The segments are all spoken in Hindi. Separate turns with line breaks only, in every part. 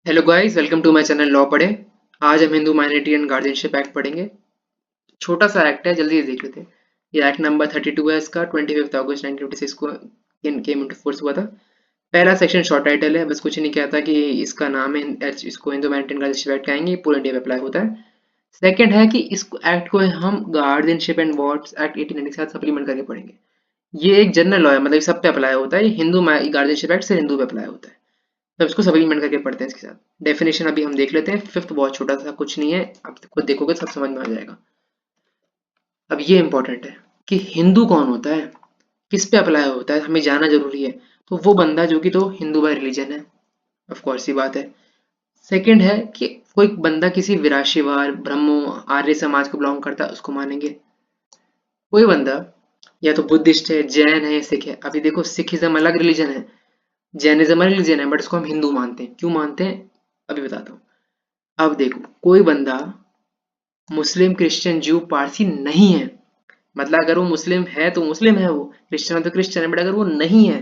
Hello guys, welcome to my channel law पढ़े। आज हम Hindu minority and guardianship act पढ़ेंगे। छोटा सा एक्ट है, जल्दी से देख लेते हैं। ये एक्ट नंबर 32 है। इसका 25 अगस्त 1956 को केम इनटू फोर्स हुआ था। पहला सेक्शन शॉर्ट टाइटल है, बस कुछ नहीं कहता कि इसका नाम है, इसको Hindu minority and guardianship act कहेंगे, पूरे इंडिया में अप्लाई होता है। सेकंड है कि इस एक्ट को हम गार्जियनशिप एंड वॉट्स एक्ट 1890 के साथ सप्लीमेंट करके पढ़ेंगे। ये एक जनरल लॉ है, मतलब सब पे अप्लाई होता है। ये हिंदू गार्जियनशिप एक्ट से हिंदू पे अप्लाई होता है। तो इसको सप्लीमेंट करके पढ़ते हैं इसके साथ। डेफिनेशन अभी हम देख लेते हैं। फिफ्थ बहुत छोटा सा, कुछ नहीं है, आप खुद देखोगे सब समझ में आ जाएगा। अब ये इंपॉर्टेंट है कि हिंदू कौन होता है, किस पे अप्लाई होता है, हमें जानना जरूरी है। तो वो बंदा जो कि तो हिंदू बाय रिलीजन है, ऑफ कोर्स ही बात है। सेकंड है कि कोई बंदा किसी विराशीवार ब्रह्मो आर्य समाज को बिलोंग करता है, उसको मानेंगे। कोई बंदा या तो बुद्धिस्ट है, जैन है, सिख है। अभी देखो, सिखिज्म अलग रिलीजन है, जैनिज्म अलग रिलीजन है, बट इसको हम हिंदू मानते हैं। क्यों मानते हैं अभी बताता हूँ। अब देखो, कोई बंदा मुस्लिम, क्रिश्चियन, ज्यू, पारसी नहीं है, मतलब अगर वो मुस्लिम है तो मुस्लिम है, वो क्रिश्चियन है तो क्रिश्चियन है, बट अगर वो नहीं है,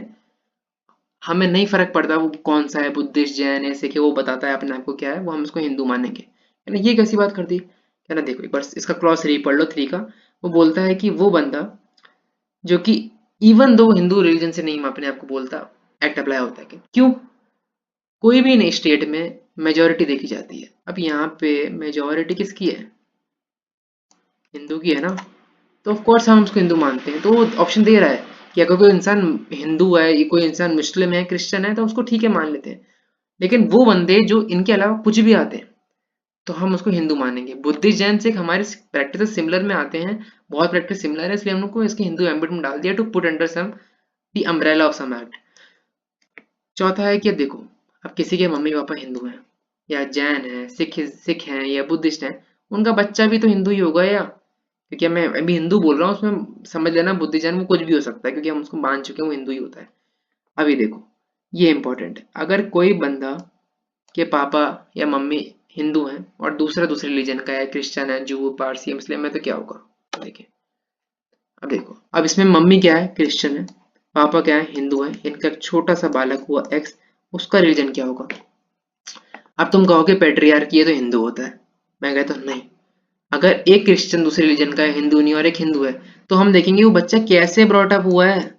हमें नहीं फर्क पड़ता वो कौन सा है, बुद्धिस्ट, जैन है, सिख है, वो बताता है अपने आप को क्या है, वो हम उसको हिंदू मानेंगे। है ना, ये कैसी बात कर दी। है ना, देखो एक बार इसका क्लॉज 3 पढ़ लो, 3 का। वो बोलता है कि वो बंदा जो कि इवन दो हिंदू रिलीजन से नहीं अपने आप को बोलता, एक्ट अप्लाई होता है। क्यों? कोई भी नहीं स्टेट में मेजोरिटी देखी जाती है। अब यहाँ पे मेजोरिटी किसकी है? हिंदू की है ना। तो ऑफ कोर्स हम उसको हिंदू मानते हैं। तो वो ऑप्शन दे रहा है कि अगर कोई इंसान हिंदू है, ये कोई इंसान मुस्लिम है, क्रिश्चियन है, तो उसको ठीक है, मान लेते हैं। लेकिन वो बंदे जो इनके अलावा कुछ भी आते हैं, तो हम उसको हिंदू मानेंगे। बुद्धिस्ट, जैन, सिख हमारे प्रैक्टिस सिमिलर में आते हैं, बहुत प्रैक्टिस सिमिलर है, इसलिए हम लोग को इसके हिंदू एम्बिट में डाल दिया, to put under some the umbrella of some act. चौथा है कि देखो, अब किसी के मम्मी पापा हिंदू हैं, या जैन है, सिख हैं, या बुद्धिस्ट हैं, उनका बच्चा भी तो हिंदू ही होगा। या क्योंकि मैं अभी हिंदू बोल रहा हूँ, उसमें समझ लेना बुद्धि जैन वो कुछ भी हो सकता है, क्योंकि हम उसको मान चुके हैं वो हिंदू ही होता है। अभी देखो, ये इंपॉर्टेंट है। अगर कोई बंदा के पापा या मम्मी हिंदू हैं और दूसरा दूसरे रिलीजन का है, क्रिश्चियन है, जू, पारसी, मुस्लिम है, तो क्या होगा? देखिए, अब देखो, अब इसमें मम्मी क्या है? क्रिश्चियन है। पापा क्या है? हिंदू है। इनका एक छोटा सा बालक हुआ एक्स, उसका रिलीजन क्या होगा? अब तुम कहोगे पेट्रियार्की है तो हिंदू होता है। मैं कहता हूँ नहीं। अगर एक क्रिश्चियन दूसरे रिलीजन का है, हिंदू नहीं, और एक हिंदू है, तो हम देखेंगे वो बच्चा कैसे ब्रॉट अप हुआ है।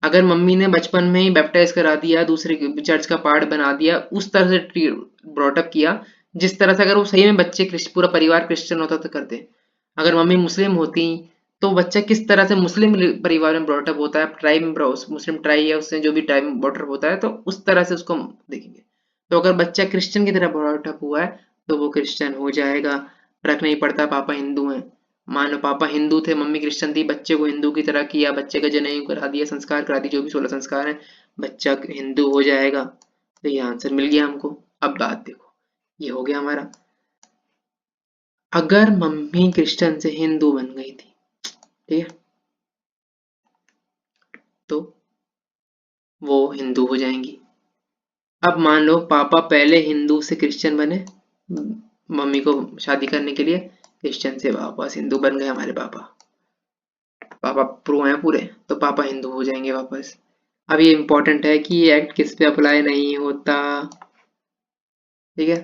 अगर मम्मी ने बचपन में ही बैप्टाइज करा दिया, दूसरे चर्च का पार्ट बना दिया, उस तरह से ब्रॉट अप किया, जिस तरह से अगर वो सही में बच्चे पूरा परिवार क्रिश्चियन होता तो करते। अगर मम्मी मुस्लिम होती, तो बच्चा किस तरह से मुस्लिम परिवार में ब्रॉट अप होता है, ट्राइब में मुस्लिम ट्राइब है, उससे जो भी ट्राइब में ब्रॉट अप होता है, तो उस तरह से उसको हम देखेंगे। तो अगर बच्चा क्रिश्चियन की तरह ब्रॉट अप हुआ है, तो वो क्रिश्चियन हो जाएगा। फर्क नहीं पड़ता पापा हिंदू हैं। मान लो पापा हिंदू थे, मम्मी क्रिश्चियन थी, बच्चे को हिंदू की तरह किया, बच्चे का जनेऊ करा दिया, संस्कार करा दिए, जो भी 16 संस्कार हैं, बच्चा हिंदू हो जाएगा। तो ये आंसर मिल गया हमको। अब बात देखो, ये हो गया हमारा। अगर मम्मी क्रिश्चियन से हिंदू बन गई थी, ठीक है, तो वो हिंदू हो जाएंगी। अब मान लो पापा पहले हिंदू से क्रिश्चियन बने, मम्मी को शादी करने के लिए, क्रिश्चियन से वापस हिंदू बन गए हमारे पापा। पापा प्रो हैं पूरे, तो पापा हिंदू हो जाएंगे वापस। अब ये इंपॉर्टेंट है कि ये एक्ट किस पे अप्लाई नहीं होता। ठीक है,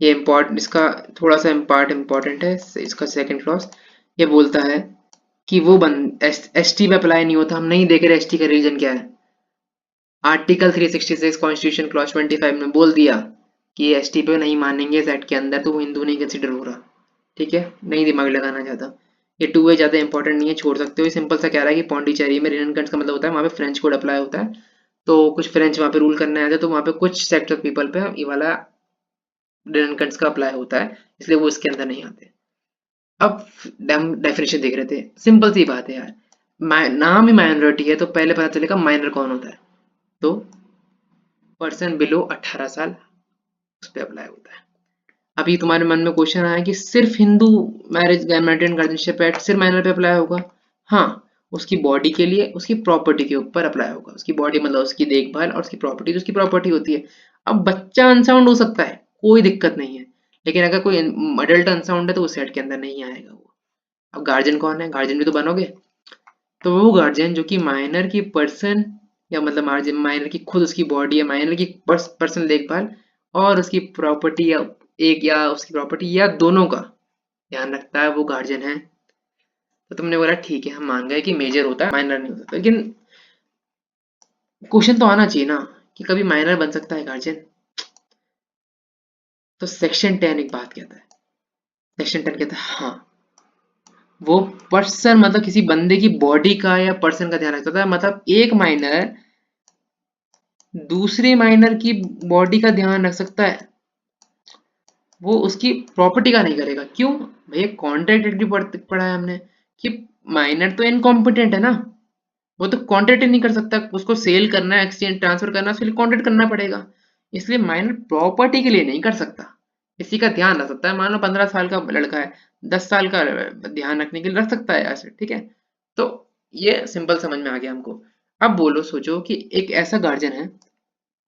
ये इम्पोर्टेंट, इसका थोड़ा सा इम्पोर्टेंट है। इसका सेकंड क्लॉज ये बोलता है कि वो एस टी पे अप्लाई नहीं होता। हम नहीं देख रहे एस टी का रीजन क्या है। आर्टिकल 366 कॉन्स्टिट्यूशन क्लॉज 25 में बोल दिया कि एस टी पे नहीं मानेंगे इस एक्ट के अंदर, तो वो हिंदू नहीं कंसिडर हो रहा। ठीक है, नहीं दिमाग लगाना चाहता। ये टू वे ज़्यादा इंपॉर्टेंट नहीं है, छोड़ सकते हो। ये सिंपल सा कह रहा है कि पौंडीचेरी में रिनकंट्स का मतलब होता है वहाँ पे फ्रेंच कोड अप्लाई होता है, तो कुछ फ्रेंच वहाँ पे रूल करने आते हैं, तो वहाँ पे कुछ सेक्ट ऑफ पीपल पे ये वाला रिनकंट्स का अप्लाई होता है, इसलिए वो इसके अंदर नहीं आते। अब डेफिनेशन देख रहे थे, सिंपल सी बात है यार। नाम ही माइनॉरिटी है, तो पहले पता चलेगा माइनर कौन होता है। तो पर्सन बिलो 18 साल, उस पर अप्लाई होता है। अभी तुम्हारे मन में क्वेश्चन आया कि सिर्फ हिंदू मैरिज गारमेंटेड गार्जियनशिप एक्ट सिर्फ माइनर पे अप्लाई होगा? हाँ, उसकी बॉडी के लिए, उसकी प्रॉपर्टी के ऊपर अप्लाई होगा। उसकी बॉडी मतलब उसकी देखभाल, और उसकी प्रॉपर्टी, उसकी प्रॉपर्टी होती है। अब बच्चा अनसाउंड हो सकता है, कोई दिक्कत नहीं है, लेकिन अगर कोई अडल्ट अनसाउंड है तो उस सेट के अंदर नहीं आएगा वो। अब गार्जियन कौन है? गार्जियन भी तो बनोगे। तो वो गार्जियन जो कि माइनर की पर्सन, या मतलब माइनर की खुद उसकी बॉडी या माइनर की पर्सनल देखभाल, और उसकी प्रॉपर्टी या एक या उसकी प्रॉपर्टी या दोनों का ध्यान रखता है वो गार्जियन है। तो तुमने बोला ठीक है हम मान गए कि मेजर होता है माइनर नहीं होता, लेकिन क्वेश्चन तो आना चाहिए ना कि कभी माइनर बन सकता है गार्जियन। तो सेक्शन 10 एक बात कहता है, सेक्शन 10 कहता है हाँ वो पर्सन मतलब किसी बंदे की बॉडी का या पर्सन का ध्यान रखता था, मतलब एक माइनर दूसरे माइनर की बॉडी का ध्यान रख सकता है, वो उसकी प्रॉपर्टी का नहीं करेगा। क्यों भैया, कॉन्ट्रैक्ट एग्री पढ़ा है हमने कि माइनर तो इनकॉम्पिटेंट है ना, वो तो कॉन्ट्रैक्ट नहीं कर सकता, उसको सेल करना है एक्सचेंज ट्रांसफर करना है उसके लिए कॉन्ट्रैक्ट करना पड़ेगा, इसलिए माइनर प्रॉपर्टी के लिए नहीं कर सकता, इसी का ध्यान रख सकता है। मान लो 15 साल का लड़का है, 10 साल का ध्यान रखने के लिए रख सकता है ऐसे, ठीक है। तो ये सिंपल समझ में आ गया हमको। अब बोलो सोचो कि एक ऐसा गार्जियन है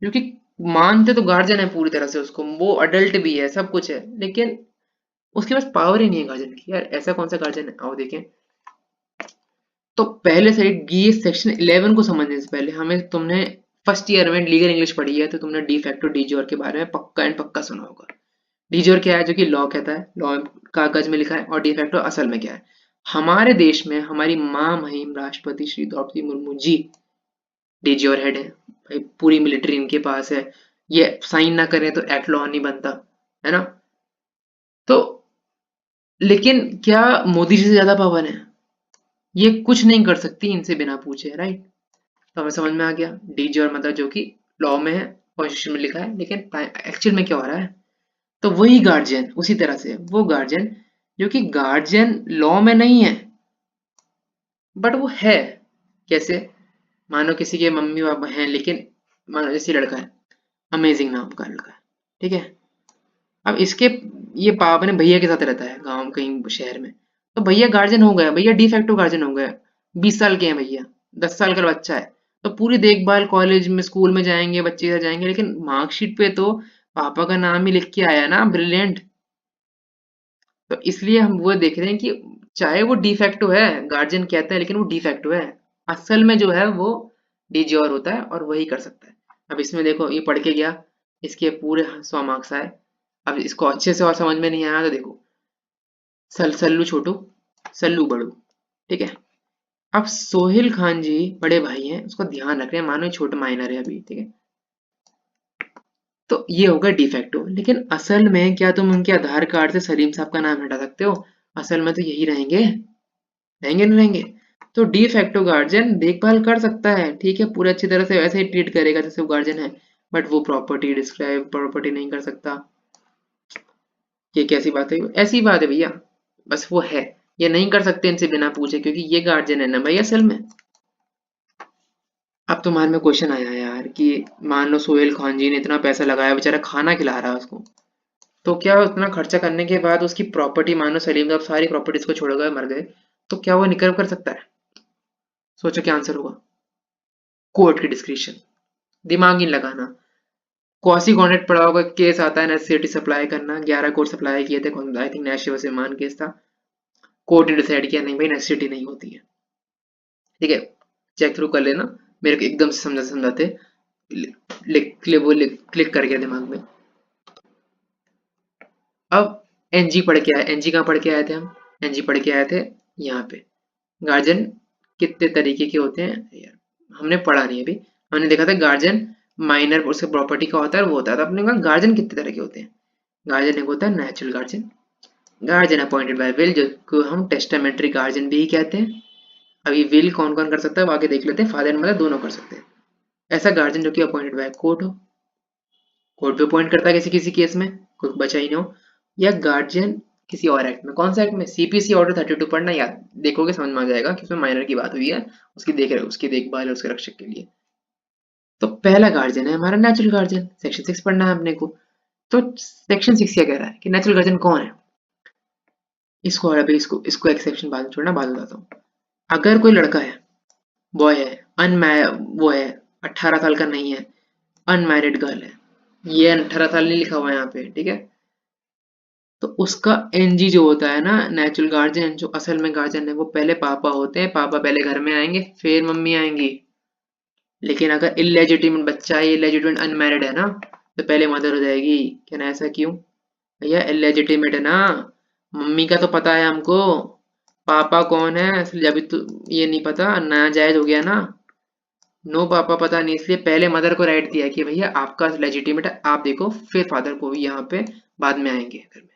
जो कि मानते तो गार्जियन है पूरी तरह से उसको, वो अडल्ट भी है सब कुछ है, लेकिन उसके पास पावर ही नहीं है गार्जियन की। यार ऐसा कौन सा गार्जियन है, आओ देखें। तो पहले से ये सेक्शन 11 को समझने से पहले हमें, तुमने फर्स्ट ईयर में लीगल इंग्लिश पढ़ी है तो तुमने डी फैक्टो डी ज्योर के बारे में पक्का एंड पक्का सुना होगा। डी ज्योर क्या है, जो कि लॉ कहता है, लॉ कागज में लिखा है, और डी फैक्टो असल में क्या है। हमारे देश में हमारी माँ महिम राष्ट्रपति Shri Draupadi Murmu ji de jure head है भाई, पूरी मिलिट्री इनके पास है, ये साइन ना करें तो एक्ट लॉ नहीं बनता है ना। तो लेकिन क्या मोदी जी से ज्यादा पावर है, ये कुछ नहीं कर सकती इनसे बिना पूछे, राइट। तो हमें समझ में आ गया डी ज्योर मतलब जो कि लॉ में है, कॉन्स्टिट्यूशन में लिखा है, लेकिन एक्चुअल में क्या हो रहा है। तो वही गार्जियन, उसी तरह से वो गार्जियन जो कि गार्जियन लॉ में नहीं है बट वो है। कैसे, मानो किसी के मम्मी पापा हैं, लेकिन मानो जैसे लड़का है, अमेजिंग नाम का लड़का है, ठीक है। अब इसके ये पापा अपने भैया के साथ रहता है गांव में कहीं शहर में, तो भैया गार्जियन हो गया, भैया डी फैक्टो गार्जियन हो गया। 20 साल के हैं भैया, 10 साल का बच्चा है, तो पूरी देखभाल कॉलेज में स्कूल में जाएंगे बच्चे के साथ जाएंगे, लेकिन मार्कशीट पे तो पापा का नाम ही लिख के आया ना, ब्रिलियंट। तो इसलिए हम वो देख रहे हैं कि चाहे वो डी फैक्टो है, गार्जियन कहता है लेकिन वो डी फैक्टो है, असल में जो है वो डी ज्योर होता है और वही कर सकता है। अब इसमें देखो ये पढ़ के गया, इसके पूरे 100 मार्क्स आए। अब इसको अच्छे से और समझ में नहीं आया तो देखो, सल्लू छोटू, सल्लू बड़ू, ठीक है। अब सोहेल खान जी बड़े भाई हैं, उसको ध्यान रख रहे हैं, मानो ये छोटा माइनर है अभी, ठीक है। तो ये होगा डिफेक्टो, लेकिन असल में क्या तुम उनके आधार कार्ड से सलीम साहब का नाम हटा सकते हो? असल में तो यही रहेंगे, रहेंगे नहीं रहेंगे। तो डी फैक्टो गार्जियन देखभाल कर सकता है, ठीक है, पूरे अच्छी तरह से वैसे ही ट्रीट करेगा जैसे वो गार्जियन है, बट वो प्रॉपर्टी डिस्क्राइब प्रॉपर्टी नहीं कर सकता। ये कैसी बात है, ऐसी बात है भैया, बस वो है, ये नहीं कर सकते इनसे बिना पूछे क्योंकि ये गार्जियन है ना भाई असल में। अब तुम्हारे में क्वेश्चन आया यार कि मान लो सोहेल खान जी ने इतना पैसा लगाया, बेचारा खाना खिला रहा है उसको, तो क्या उतना खर्चा करने के बाद उसकी प्रॉपर्टी, मान लो सलीम साहब सारी प्रॉपर्टीज को छोड़ गए, मर गए, तो क्या वो निकल कर सकता है? सोचो क्या आंसर होगा। कोर्ट की डिस्क्रिप्शन, दिमाग नहीं लगाना। क्वासी कॉन्ट्रैक्ट पड़ा होगा, केस आता है नेसेसिटी सप्लाई करना, 11 कोर्ट सप्लाई किए थे, आई थिंक नैश वसीमान केस था, कोर्ट ने डिसाइड किया नहीं भाई नेसेसिटी नहीं होती है, ठीक है। चेक थ्रू कर लेना, मेरे को एकदम से समझाते क्लिक कर गया दिमाग में। अब एनजी पढ़ के आए, एनजी कहाँ पढ़ के आए थे हम, एनजी पढ़ के आए थे यहाँ पे, गार्जियन कितने तरीके के होते हैं यार, हमने पढ़ा नहीं अभी, हमने देखा था गार्जियन माइनर उसके प्रॉपर्टी का होता है वो होता है, तो अपने कहा गार्जियन कितने तरह के होते हैं। गार्जियन एक होता है natural guardian, guardian appointed by will, जो हम टेस्टामेंट्री गार्जियन भी कहते हैं। अभी विल कौन कौन कर सकता है वो आगे देख लेते हैं, फादर एंड मदर दोनों कर सकते हैं। ऐसा गार्जियन जो कि अपॉइंटेड बाय कोर्ट हो, कोर्ट भी अपॉइंट करता है किसी किसी केस में, कोई बचा ही ना हो, या गार्जियन किसी और एक्ट में, कौन सा एक्ट में, सीपीसी ऑर्डर 32 पढ़ना याद, देखोगे समझ में आ जाएगा कि उसमें माइनर की बात हुई है, उसकी देखभाल है उसके रक्षक के लिए। तो पहला गार्जियन है हमारा नेचुरल गार्जियन, सेक्शन 6 पढ़ना है अपने को। तो सेक्शन 6 क्या कह रहा है कि नेचुरल गार्जियन कौन है, इसको और अभी इसको एक्सेप्शन बाद में छोड़ना, बाद में बताता हूँ। अगर कोई लड़का है, बॉय है, वो है, 18 साल का नहीं है, अनमैरिड गर्ल है, ये 18 साल नहीं लिखा हुआ है यहाँ पे, ठीक है। तो उसका एनजी जो होता है ना, नेचुरल गार्जियन, जो असल में गार्जियन है वो पहले पापा होते हैं, पापा पहले घर में आएंगे फिर मम्मी आएंगी। लेकिन अगर इलेजिटिमेट बच्चा है, इलेजिटिमेट अनमैरिड है ना, तो पहले मदर हो जाएगी। क्या ना, ऐसा क्यों भैया? इलेजिटिमेट है ना। मम्मी का तो पता है हमको, पापा कौन है इसलिए अभी तो ये नहीं पता, नाजायज हो गया ना। नो पापा पता नहीं, इसलिए पहले मदर को राइट दिया कि भैया आपका लेजिटिमेट है, आप देखो, फिर फादर को भी यहाँ पे बाद में आएंगे घर में।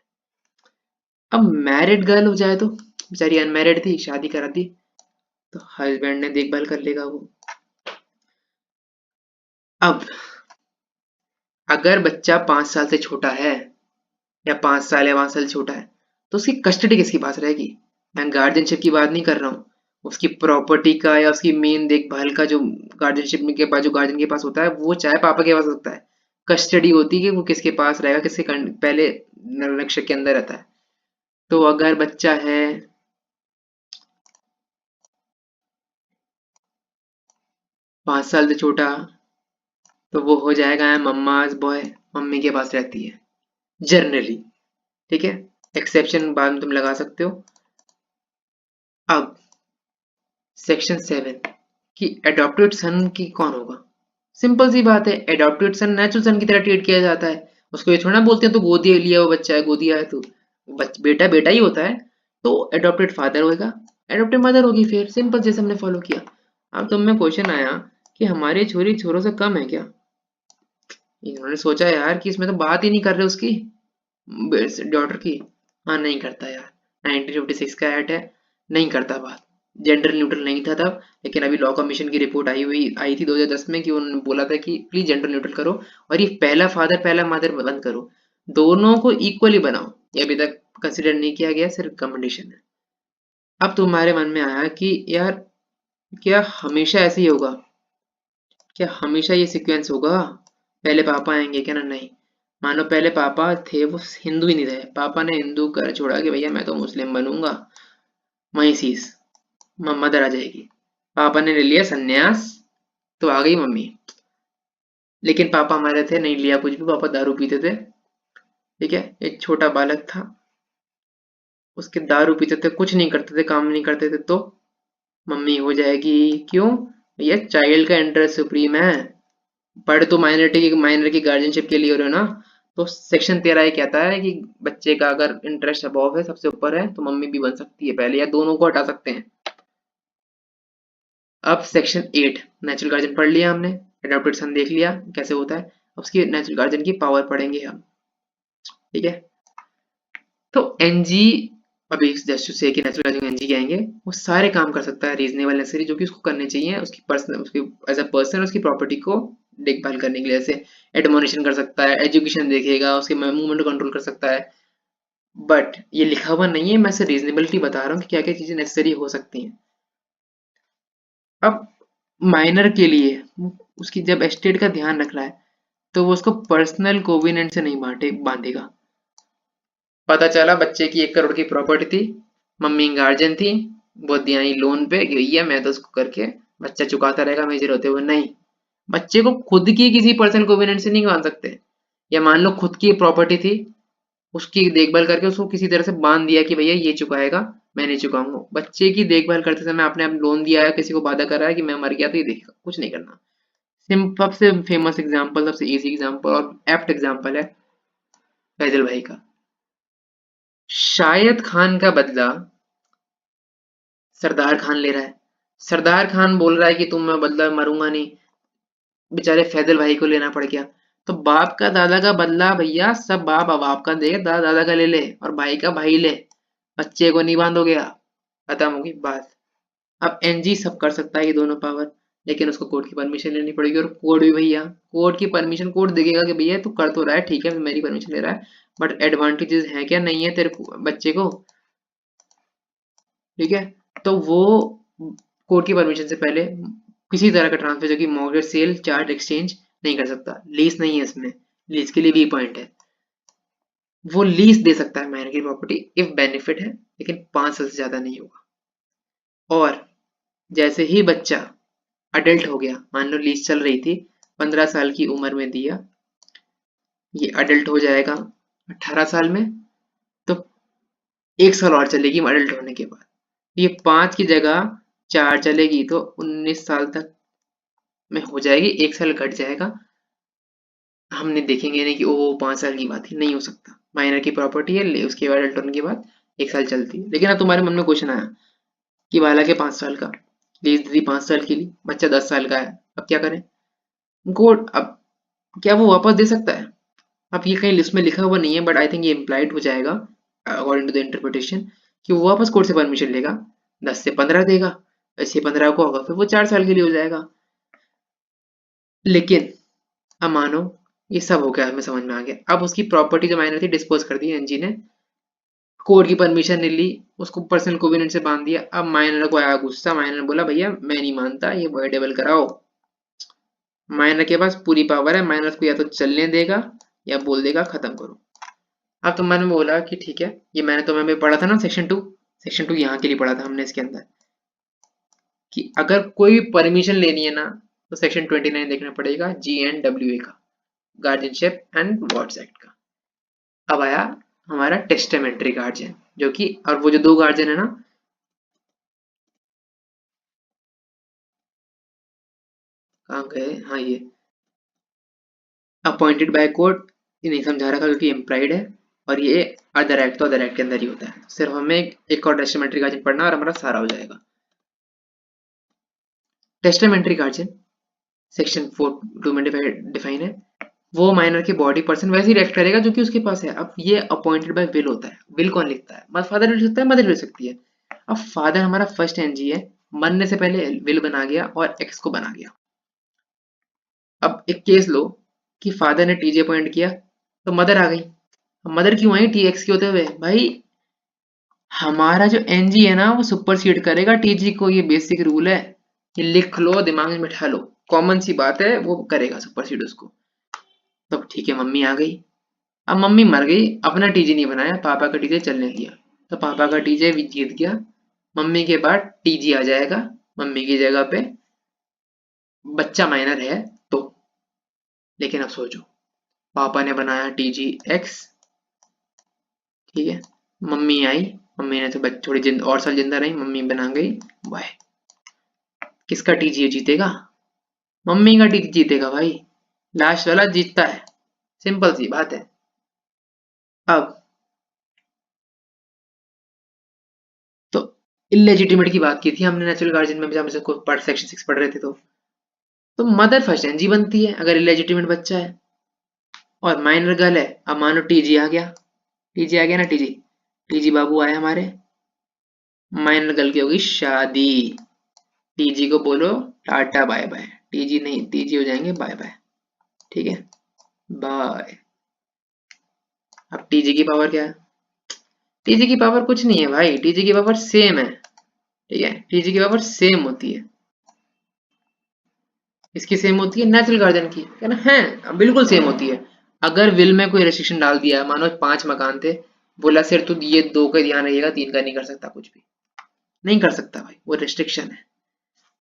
अब मैरिड गर्ल हो जाए तो, बेचारी अनमैरिड थी, शादी करा दी, तो हस्बैंड ने देखभाल कर लेगा वो। अब अगर बच्चा 5 साल से छोटा है, या 5 साल या 5 साल छोटा है, तो उसकी कस्टडी किसके पास रहेगी? मैं गार्जियनशिप की बात नहीं कर रहा हूँ, उसकी प्रॉपर्टी का या उसकी मेन देखभाल का जो गार्जियनशिप में के पास, जो गार्जियन के पास होता है, वो चाहे पापा के पास होता है। कस्टडी होती है कि वो किसके पास रहेगा, पहले रक्षक के अंदर रहता है। तो अगर बच्चा है 5 साल से छोटा, तो वो हो जाएगा मम्माज बॉय, मम्मी के पास रहती है जनरली। ठीक है, एक्सेप्शन बाद में तुम लगा सकते हो। अब सेक्शन 7 कि एडॉप्टेड सन की कौन होगा। सिंपल सी बात है, एडॉप्टेड सन नेचुरल सन की तरह ट्रीट किया जाता है। उसको ये थोड़ा ना बोलते हैं तो गोदी लिया हुआ बच्चा है, गोदी आया तो बेटा बेटा ही होता है। तो एडॉप्टेड फादर होगा, एडॉप्टेड मदर होगी, फिर सिंपल जैसे हमने फॉलो किया। अब तुम में क्वेश्चन आया कि हमारी छोरी छोरों से कम है क्या। इन्होंने सोचा यार कि इसमें तो बात ही नहीं कर रहे उसकी डॉटर की। हाँ, नहीं करता यार, 1956 का एक्ट है, नहीं करता बात। जेंडर न्यूट्रल नहीं था तब, लेकिन अभी लॉ कमीशन की रिपोर्ट आई थी 2010 में कि उन्होंने बोला था कि प्लीज जेंडर न्यूट्रल करो, और ये पहला फादर पहला मदर बंद करो, दोनों को इक्वली बनाओ। ये अभी तक कंसिडर नहीं किया गया, सिर्फ कमेंडेशन है। अब तुम्हारे मन में आया कि यार क्या हमेशा ऐसे ही होगा, क्या हमेशा ये सीक्वेंस होगा, पहले पापा आएंगे क्या ना? नहीं। मानो पहले पापा थे वो हिंदू ही नहीं रहे, पापा ने हिंदू कर छोड़ा कि भैया मैं तो मुस्लिम बनूंगा, वहीं शीश मदर आ जाएगी। पापा ने ले लिया संन्यास, तो आ गई मम्मी। लेकिन पापा हमारे थे, नहीं लिया कुछ भी, पापा दारू पीते थे। ठीक है, एक छोटा बालक था, उसके दारू पीते थे, कुछ नहीं करते थे, काम नहीं करते थे, तो मम्मी हो जाएगी। क्यों? भैया चाइल्ड का इंटरेस्ट सुप्रीम है। पढ़ तो माइनर की गार्जियनशिप के लिए हो रहे हो ना। तो सेक्शन 13 ये कहता है कि बच्चे का अगर इंटरेस्ट अबव है, सबसे ऊपर है, तो मम्मी भी बन सकती है पहले, या दोनों को हटा सकते हैं। अब सेक्शन 8 नेचुरल गार्जियन पढ़ लिया हमने, एडॉप्टेड सन देख लिया कैसे होता है। अब उसकी नेचुरल गार्जियन की पावर पढ़ेंगे हम। ठीक है, तो एनजी, अभी जस्ट से कि नेचुरल गार्जियन एनजी के आएंगे, वो सारे काम कर सकता है रीजनेबल नेसेसरी जो कि उसको करने चाहिए, उसकी पर्सनल, उसकी एज अ पर्सन उसकी प्रॉपर्टी को देखभाल करने के लिए। जैसे एडमोनिशन कर सकता है, एजुकेशन देखेगा, उसके मूवमेंट को कंट्रोल कर सकता है। बट ये लिखा हुआ नहीं है, मैं सिर्फ रीजनेबिलिटी बता रहा हूँ कि क्या क्या चीजें नेसेसरी हो सकती हैं। अब माइनर के लिए उसकी जब एस्टेट का ध्यान रख रहा है, तो वो उसको पर्सनल कोविनेंट से नहीं बांधेगा। पता चला बच्चे की 1 करोड़ की प्रॉपर्टी थी, मम्मी गार्जियन थी, वो दिया ही लोन पे कि भैया मैं तो उसको करके बच्चा चुकाता रहेगा मेजर होते हुए। नहीं, बच्चे को खुद की किसी पर्सन कोविनेंट से नहीं बांध सकते। या मान लो खुद की प्रॉपर्टी थी, उसकी देखभाल करके उसको किसी तरह से बांध दिया कि भैया ये चुकाएगा, मैं नहीं चुकाऊंगा। बच्चे की देखभाल करते समय आपने आप लोन दिया है, किसी को वादा करा है कि मैं मर गया तो ये देखेगा, कुछ नहीं करना। सबसे फेमस एग्जाम्पल, सबसे इजी एग्जाम्पल और एप्ट एग्जाम्पल है फैजल भाई का। शायद खान का बदला सरदार खान ले रहा है। सरदार खान बोल रहा है कि तुम, मैं बदला मरूंगा नहीं, बेचारे फैजल भाई को लेना पड़ गया। तो बाप का दादा का बदला भैया सब बाप अब बाप का दे, दादा दादा का ले ले, और भाई का भाई ले, बच्चे को नहीं बांधो गया, खत्म होगी बात। अब एनजी सब कर सकता है ये दोनों पावर, लेकिन उसको कोर्ट की परमिशन लेनी पड़ेगी, और कोर्ट भी भैया कोर्ट की परमिशन, कोर्ट देखेगा कि भैया तू कर तो रहा है, ठीक है मेरी परमिशन ले रहा है, बट एडवांटेजेस है क्या, नहीं है तेरे बच्चे को। ठीक है, तो वो कोर्ट की परमिशन से पहले किसी तरह का ट्रांसफर, जो कि मॉर्गेज सेल चार्ट एक्सचेंज नहीं कर सकता। लीज नहीं है इसमें, लीज के लिए भी पॉइंट है, वो लीज दे सकता है माइनर की प्रॉपर्टी इफ बेनिफिट है, लेकिन 5 साल से ज्यादा नहीं होगा। और जैसे ही बच्चा अडल्ट हो गया, मान लो लीज चल रही थी, 15 साल की उम्र में दिया, ये अडल्ट हो जाएगा 18 साल में, तो 1 साल और चलेगी अडल्ट होने के बाद। ये 5 की जगह 4 चलेगी, तो 19 साल तक में हो जाएगी, 1 साल घट जाएगा। हमने देखेंगे नहीं कि ओ 5 साल की बात है, नहीं हो सकता। माइनर की प्रॉपर्टी है, उसके बाद रिटर्न के बाद 1 साल चलती है। लेकिन अब तुम्हारे मन में क्वेश्चन आया कि बालक है 5 साल का, लीज दी 5 साल की ली, बच्चा 10 साल का है, अब क्या करें? कोड अब क्या वो वापस दे सकता है? अब ये कहीं लिस्ट में लिखा हुआ नहीं है, बट आई थिंक ये इम्प्लाइड हो जाएगा अकॉर्डिंग टू द इंटरप्रिटेशन कि वो वापस कोर्ट से परमिशन लेगा, 10 से 15 देगा, ऐसे 15 को होगा फिर वो 4 साल के लिए हो जाएगा। लेकिन अब मानो ये सब हो गया, हमें समझ में आ गया। अब उसकी प्रॉपर्टी जो माइनर थी डिस्पोज कर दी एनजी ने, कोर्ट की परमिशन नहीं ली, उसको पर्सनल कोवेनेंट से बांध दिया। अब माइनर को आया गुस्सा, माइनर ने बोला भैया मैं नहीं मानता, ये वॉइडेबल कराओ। माइनर के पास पूरी पावर है, माइनर उसको या तो चलने देगा या बोल देगा खत्म करो। अब तो मैंने बोला कि ठीक है, ये मैंने तो मैं पढ़ा था ना सेक्शन 2 यहाँ के लिए पढ़ा था हमने इसके अंदर कि अगर कोई परमिशन लेनी है ना तो सेक्शन 29 देखना पड़ेगा GNWA का, गार्जियनशिप एंड वॉर्ड्स एक्ट का। अब आया हमारा टेस्टामेंट्री गार्जियन, जो कि और वो जो 2 गार्जियन है ना, कहाँ गए, हाँ ये अपॉइंटेड बाय कोर्ट, ये नहीं समझा रखा क्योंकि इम्प्लाइड है, और ये अदर एक्ट तो अदर एक्ट के अंदर ही होता है। सिर्फ हमें एक और टेस्टामेंट्री गार्जियन पढ़ना और हमारा सारा हो जाएगा। टेस्टामेंट्री गार्जियन सेक्शन 4 में डिफाइन है, वो माइनर के बॉडी पर्सन वैसे ही एक्ट करेगा जो कि उसके पास है। अब ये अपॉइंटेड बाय विल होता है, विल कौन लिखता है? फादर लिख सकता है, मदर लिख सकती है। अब फादर हमारा फर्स्ट एनजी है, मरने से पहले विल बना गया और एक्स को बना गया। अब एक केस लो कि फादर ने टीजे अपॉइंट किया तो मदर आ गई। मदर क्यों आई टी एक्स के होते हुए? भाई हमारा जो एनजी है ना वो सुपरसीड करेगा टीजी को, ये बेसिक रूल है, ये लिख लो, दिमाग में बिठा लो, कॉमन सी बात है, वो करेगा सुपरसीड उसको। तब ठीक है, मम्मी आ गई। अब मम्मी मर गई, अपना टीजे नहीं बनाया, पापा का टीजे चलने दिया, तो पापा का टीजे भी जीत गया। मम्मी के बाद टीजी आ जाएगा मम्मी की जगह पे, बच्चा माइनर है तो। लेकिन अब सोचो, पापा ने बनाया टीजी एक्स, ठीक है, मम्मी आई, मम्मी ने तो थोड़ी और साल जिंदा रही, मम्मी बना गई वाई, किसका टीजी जीतेगा? मम्मी का टीजी जीतेगा भाई, लास्ट वाला जीतता है, सिंपल सी बात है। अब तो इलेजिटिमेट की बात की थी हमने नेचुरल गार्जियन में, जब हम इसको सेक्शन 6 पढ़ रहे थे तो मदर फर्स्ट एनजी बनती है अगर इलेजिटिमेट बच्चा है और माइनर गर्ल है। अब मानो टीजी आ गया, टीजी आ गया ना, टीजी टीजी बाबू आए हमारे, माइनर गर्ल की होगी शादी, टीजी को बोलो टाटा बाय बाय, टीजी नहीं टीजी हो जाएंगे बाय बाय, ठीक है, बाय। अब टीजी की पावर क्या है? टीजी की पावर कुछ नहीं है भाई, टीजी की पावर सेम है, ठीक है, टीजी की पावर सेम होती है, इसकी सेम होती है नेचुरल गार्जियन की, है ना, है बिल्कुल सेम होती है। अगर विल में कोई रेस्ट्रिक्शन डाल दिया, मानो 5 मकान थे, बोला सिर्फ तू ये 2 का ध्यान रखिएगा, 3 का नहीं कर सकता, कुछ भी नहीं कर सकता भाई, वो रेस्ट्रिक्शन है।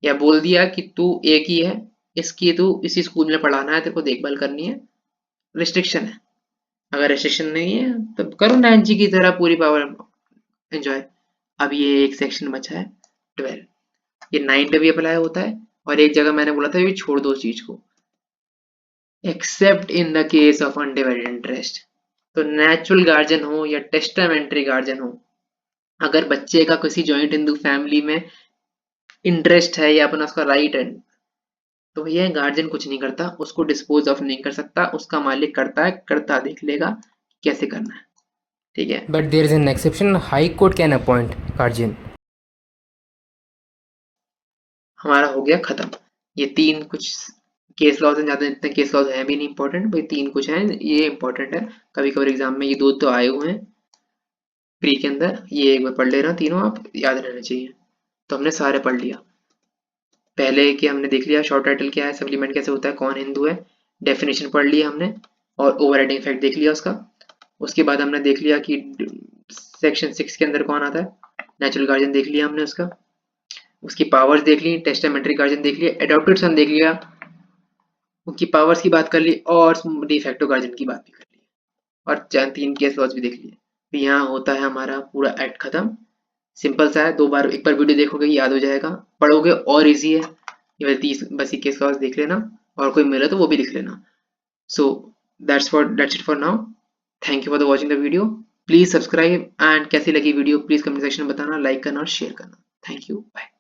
या बोल दिया कि तू एक ही है, इसकी तू इसी स्कूल में पढ़ाना है, तेरे को देखभाल करनी है, रिस्ट्रिक्शन है। अगर रेस्ट्रिक्शन नहीं है तो करो 9G की तरह पूरी पावर एंजॉय। अब ये एक सेक्शन बचा है 12, ये 9 पे भी अप्लाई होता है, और एक जगह मैंने बोला था ये छोड़ दो उस चीज को, accept in the case of undivided interest. तो नेचुरल गार्जियन हो या टेस्टामेंट्री गार्जियन हो, अगर बच्चे का किसी जॉइंट हिंदू फैमिली में इंटरेस्ट है या अपना उसका राइट है, तो भैया गार्जियन कुछ नहीं करता, उसको डिस्पोज ऑफ नहीं कर सकता, उसका मालिक करता है, करता देख लेगा कैसे करना है, ठीक है।
But there is an exception. High Court can appoint guardian.
हमारा हो गया खत्म। ये 3 कुछ केस लॉज हैं, ज्यादा इतने केस लॉज हैं भी नहीं इंपॉर्टेंट भाई, 3 कुछ हैं ये इंपॉर्टेंट है, कभी कभी एग्जाम में ये 2 तो आए हुए हैं प्री के अंदर, ये एक बार पढ़ लेना, तीनों आप याद रहने चाहिए। तो हमने सारे पढ़ लिया, पहले कि हमने देख लिया शॉर्ट टाइटल क्या है, सप्लीमेंट कैसे होता है, कौन हिंदू है, डेफिनेशन पढ़ लिया हमने, और ओवरराइडिंग इफेक्ट देख लिया उसका। उसके बाद हमने देख लिया कि सेक्शन 6 के अंदर कौन आता है, नेचुरल गार्जियन देख लिया हमने उसका, उसकी पावर्स देख ली, टेस्टामेंट्री गार्जियन देख लिया, एडॉप्टेड सन देख लिया, उनकी पावर्स की बात कर ली, और डिफेक्टो गार्जियन की बात भी कर ली, और 3 केस लॉज भी देख लिए। तो यहाँ होता है हमारा पूरा एक्ट खत्म। सिंपल सा है, 2 बार एक बार वीडियो देखोगे याद हो जाएगा, पढ़ोगे और इजी है। ये बस 30 बस 21 क्लास देख लेना, और कोई मिले तो वो भी लिख लेना। सो that's it for now. Thank you for watching the video. Please subscribe, and कैसी लगी वीडियो प्लीज कमेंट सेक्शन में बताना, लाइक करना और शेयर करना. Thank you, bye.